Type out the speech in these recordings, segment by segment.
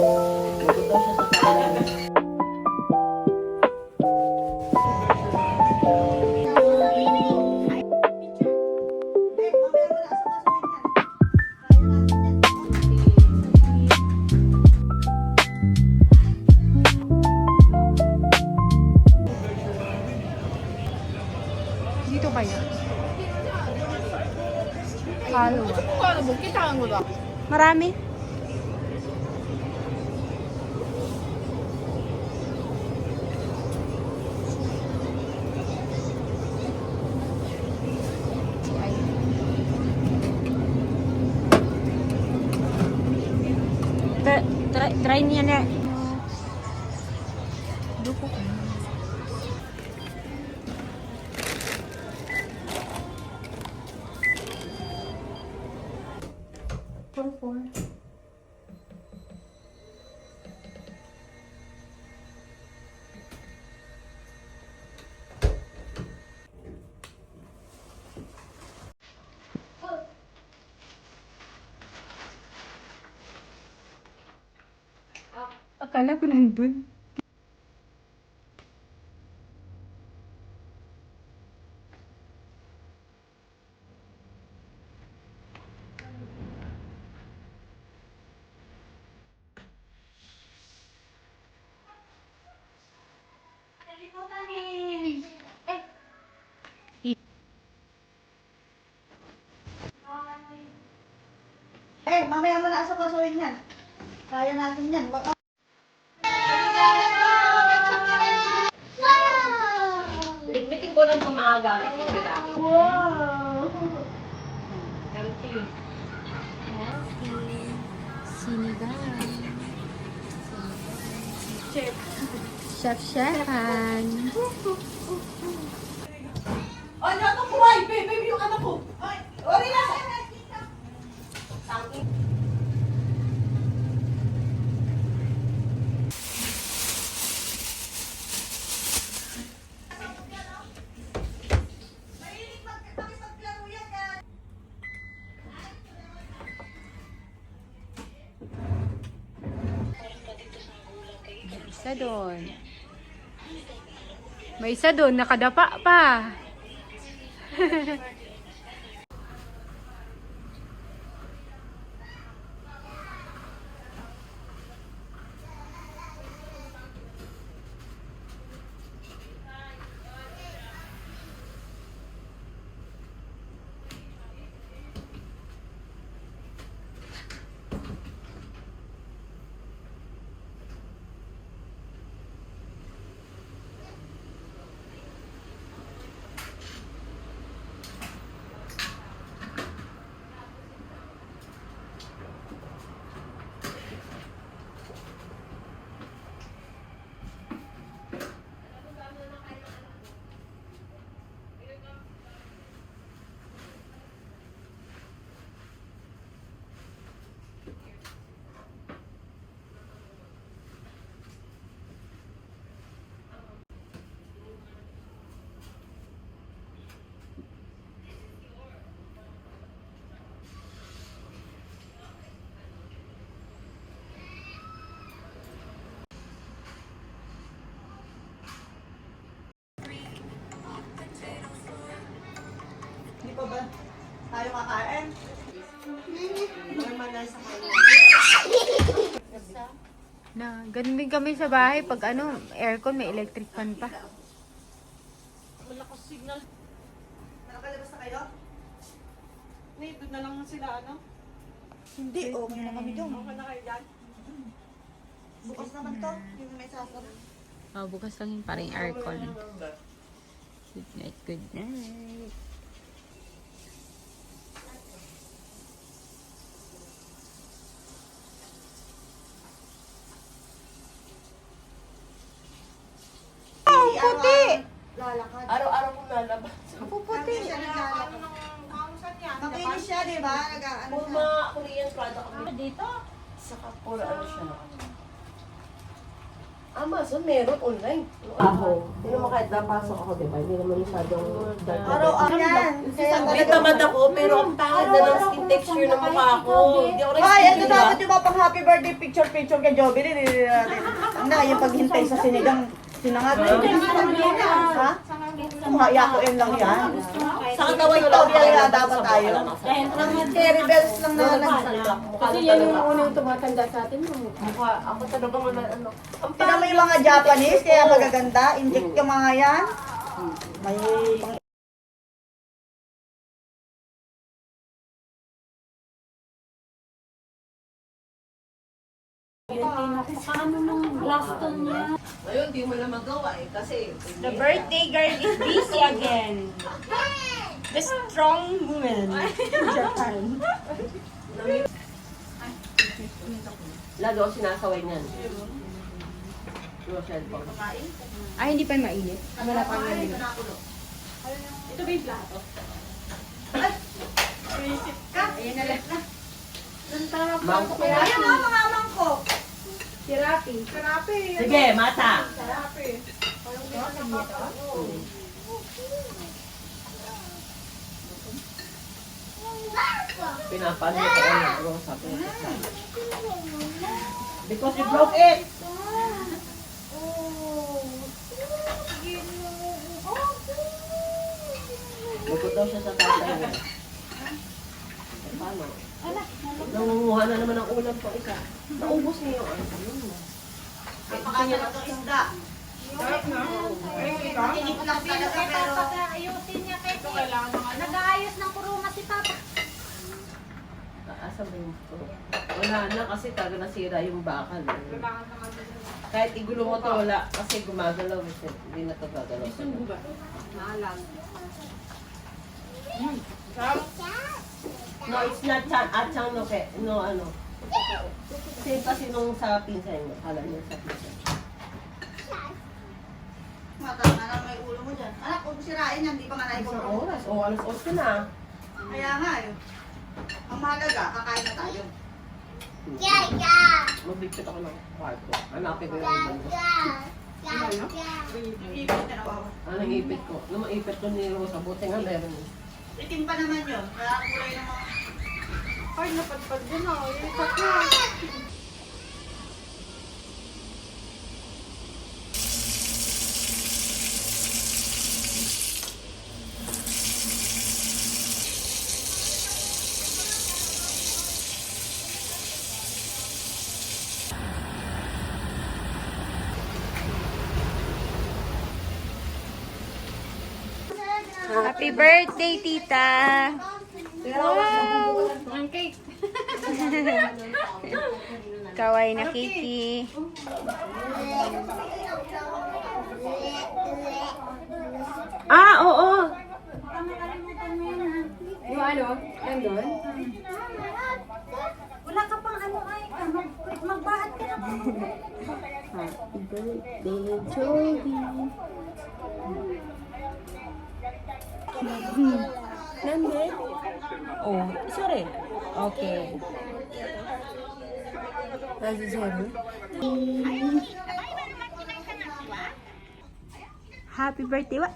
Dito siya sa kanila. Dito kaya? Halo. Marami. Try niya na. Duko. Four. Akala ko nandun. Mamaya mo na sa kasuhin yan. Kaya natin yan. Ligmitin ko lang kung maagamit mo sila. Wow! Healthy. Sinigang. Chef. Chef-chefan. Ano ito po ay? Baby yung anak ko. Ay, ori na sa Isa doon. May isa doon, nakadapa pa. Hindi pa ba tayo kakain? Naman na sa kanya. Ganun din kami sa bahay. Pag aircon, may electric fan pa. Malakas signal. Nakakalabas na kayo? Doon na lang sila Hindi, okay na kami doon. Okay na kayo dyan? Bukas naman to, yung may sasara. Oh, bukas lang yung parang aircon. Good night, good night. Puti! Lalakad. Araw-araw kong lalabas. Puputi. Makinis siya, di ba? Puro mga Korean product. Dito? Saka puro siya. Amazon, meron online. Ako. Hindi naman kahit napasok ako, diba? Hindi naman masyadong dark. Araw-araw yan. Kaya May tamad ako, pero ang pangit na ng skin texture ng mukha ko. Hindi ako Ay, nag-skin, ito diba? dapat yung mga pang happy birthday picture kay Joby. Ang na, yung paghintay sa sinigang sinangat. Ha? Mayakuin lang yan. Sa katawan ko Ikaw, lang. kaya dapat tayo. Cherry bells lang na nagsalak. Kasi yan yung unang tumatanda sa atin. Mukha, ako talaga ano. Tignan mo yung mga Japanese, kaya magaganda. Inject yung mga yan. May pang Ngayon, di mo na magawa eh. Kasi, The birthday girl is busy again. The strong woman in Japan. lalo ako sinasaway niyan. Yung cellphone. Ay, hindi pa mainit. Wala pa mainit. Ito ba yung plato? Visit ka? Ayan na lang na. Mangkok. Ayan na mga mangkok. Therapy. Karapi. Sige, mata. Karapi. Pinapano ko ano, bro, sabi ko. Because you broke it. Bukod daw siya sa tatay niya. Eh, paano? Nangunguha na naman ang ulam ko isa. Naubos niya yung ano. Napakasarap ng isda. Init lang talaga pero Ayusin niya kay nag-aayos ng kurunga si Papa. Asan ba yung ito? Wala na kasi taga nasira yung bakal. Eh. Kahit igulo mo to, wala. Kasi gumagalaw. Hindi na ito gagalaw. No, it's not chan. Chang no, no ano. Same kasi nung sa pinsan mo. Kala niya sa pinsan. matang na lang may ulo mo dyan. Anak, kung sirain yan, di pa nga Isang naipag-ulo. oras. O, alas 8 na. Kaya nga eh. Ang mahalaga, kakain na tayo. Magbigpit ako ng kwarto. Hanapin ko yung ibang gusto. Yung ipit na nawawa. Anong ipit ko? Nung maipit ko ni Rosa, buti nga meron. Itim pa naman yun. Kaya ang kulay ng mga... Ay, napadpad din ako. Ipat na. Happy birthday, tita! Wow! Ang cake. Kaway na Kiki. Ah, oo! Yung ano? Nandun? Wala ka pang ano ay. Magbahat ka na. Happy birthday, Joby! Nande? Oh, sorry. Okay. Nasa zero. Happy birthday, what?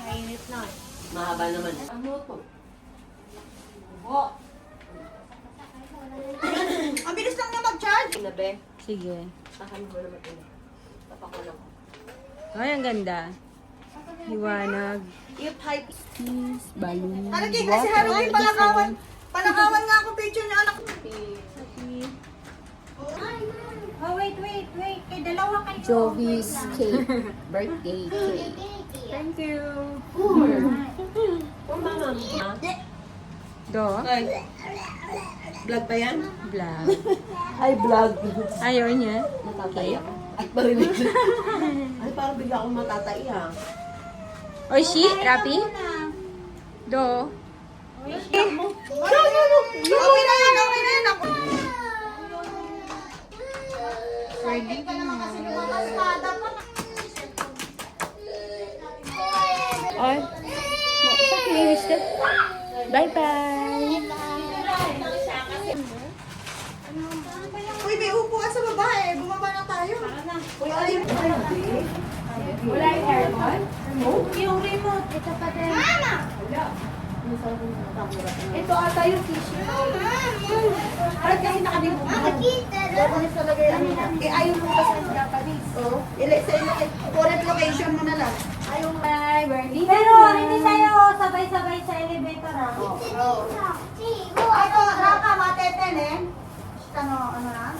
Mainit na. Mahaba naman. Ano to? Ang bilis lang niya mag-charge. Inabe. Sige. Saan mo naman ina? Tapak ko lang. Ay, ang ganda. Liwanag. Yung hype. Cheese, balloon. Talagi, kasi Halloween, palakawan. Palakawan nga ako picture niya anak. Oh, wait. Kay dalawa kayo. Joby's cake. Birthday cake. Thank you. Kung mama mo. Ha? Do? Ay. Vlog pa yan? Vlog. Ay, vlog. Ayaw niya. Natatay ako. At marinig. Ay, parang bigla akong matatay ha. Oishi, Rapi? Do? Okay na yan, okay na yan. Ako. Ready Pa naman kasi lumamasada pa. Ay, sa kilis ka. Bye-bye. Uy, may upuan sa babae. Bumaba na tayo. Uy, alin po kayo? Wala yung aircon? Yung remote, ito pa din. Mama! Ito ata yung tissue. Parang kasi nakalimutan. Makikita. Japanese talaga yan. Eh, ayaw mo kasi ng Japanese. Oo. Current location mo na lang. Ayaw ay, Bernie. Pero hindi tayo sabay-sabay sa elevator ah. Ako, naka, mateten eh. Ano na?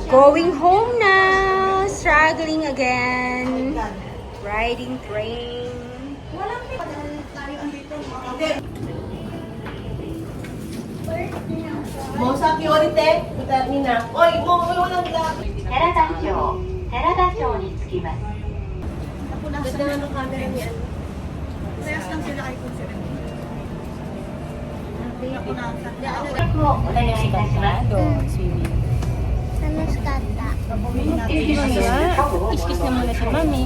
Going home na. Struggling again. Riding train. Mo sa priority, kita Nina. Oy, mo walang lag. 寺田町に着きます。 Ganda nga ng camera niya. Parehas lang sila kay Consider. をお願いいたします。 楽しかった。 Kiss-kiss na muna si Mami.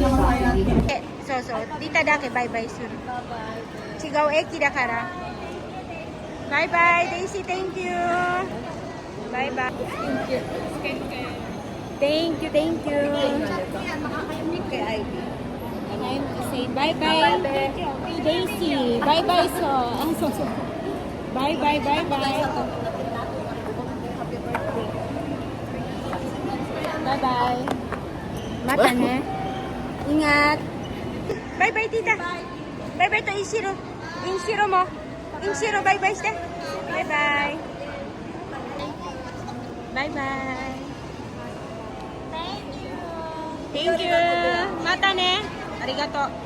Bye. So, tita dake, bye-bye soon. Sigaw eki da kara. Bye-bye, Daisy, thank you. Bye-bye. Thank you, thank you. Kay Ivy. And I'm say bye-bye. Daisy, bye-bye so. Bye-bye, bye-bye. Bye-bye. Mata na. Ingat. Bye-bye, tita. Bye-bye to Inshiro. Inshiro mo. Inshiro, bye-bye siya. Bye-bye. Bye-bye. Thank you. Mata ne. Arigato.